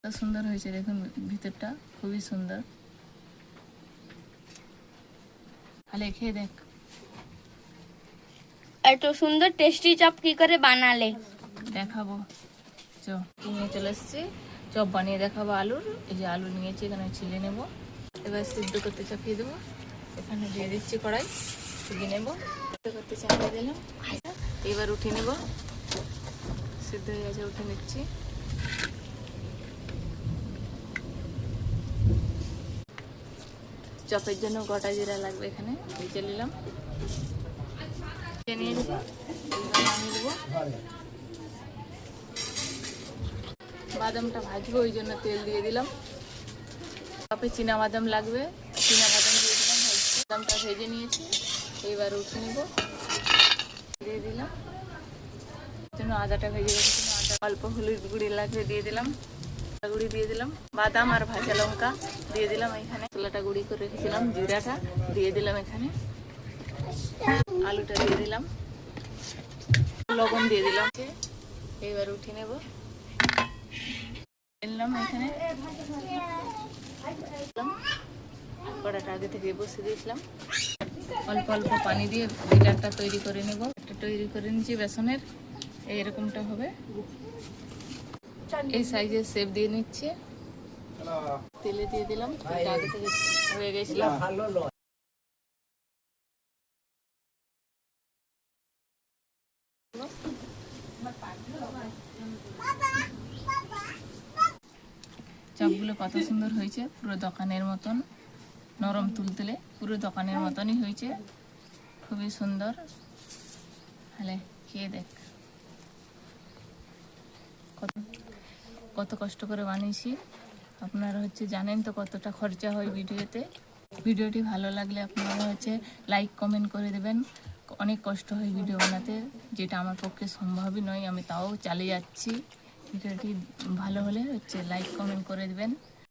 কত সুন্দর হয়েছে দেখুন, ভিতরটা খুবই সুন্দর। তাহলে খেয়ে দেখ। এত সুন্দর টেস্টি চপ কি করে বানালে দেখাবো। নিয়ে চলে এসছি, চপ বানিয়ে দেখাবো আলুর। এই যে আলু নিয়েছি, এখানে ছিলে নেব। এবার সিদ্ধ করতে চাপিয়ে দেবো। এখানে দিয়ে দিচ্ছি কড়াই, সিদ্ধ নেব। সিদ্ধ করতে চাপিয়ে দিলাম, এবার উঠিয়ে নেব। সিদ্ধ হয়ে গেছে, উঠে নিচ্ছি। চপের জন্য গোটা জিরা লাগবে, এখানে ভেজে নিলাম। নিয়েছি, নামিয়ে দেবো। বাদামটা ভাজবো, ওই জন্য তেল দিয়ে দিলাম। চপে চীনা বাদাম লাগবে, চীনা বাদাম দিয়ে দিলাম। বাদামটা ভেজে নিয়েছি, এইবার উঠে নেব। দিয়ে দিলাম, জন্য আদাটা ভেজে রেখেছিলাম। আদা, অল্প হলুদ গুঁড়ি লাগবে, দিয়ে দিলাম। গুঁড়ি দিয়ে দিলাম, বাদাম আর ভাজা লঙ্কা দিয়ে দিলাম। এখানে মশলাটা গুঁড়ি করে রেখেছিলাম, জিরাটা দিয়ে দিলাম। এখানে আলুটা দিয়ে দিলাম, লবণ দিয়ে দিলাম। এইবার উঠিয়ে নেব। দিলাম এখানে, কড়াটা আগে থেকে বসিয়ে দিয়েছিলাম। অল্প অল্প পানি দিয়ে ব্যাটারটা তৈরি করে নেব। একটা তৈরি করে নিচ্ছি বেসনের, এইরকমটা হবে। এই সাইজের শেপ দিয়ে নিচ্ছে। তেলে দিয়ে দিলাম, আগে থেকে হয়ে গেছিল। চপগুলো কত সুন্দর হয়েছে, পুরো দোকানের মতন নরম তুলতুলে, পুরো দোকানের মতনই হয়েছে, খুবই সুন্দর। তাহলে খেয়ে দেখ। কত কষ্ট করে বানিয়েছি, আপনারা জানেন তো কতটা খরচা হয় ভিডিওতে। ভিডিওটি ভালো লাগলে আপনারা লাইক কমেন্ট করে দেবেন। অনেক কষ্ট হয় ভিডিও বানাতে, যেটা আমার পক্ষে সম্ভবই নয়, আমি তাও চালিয়ে যাচ্ছি। ভিডিওটি ভালো হলে লাইক কমেন্ট করে দেবেন।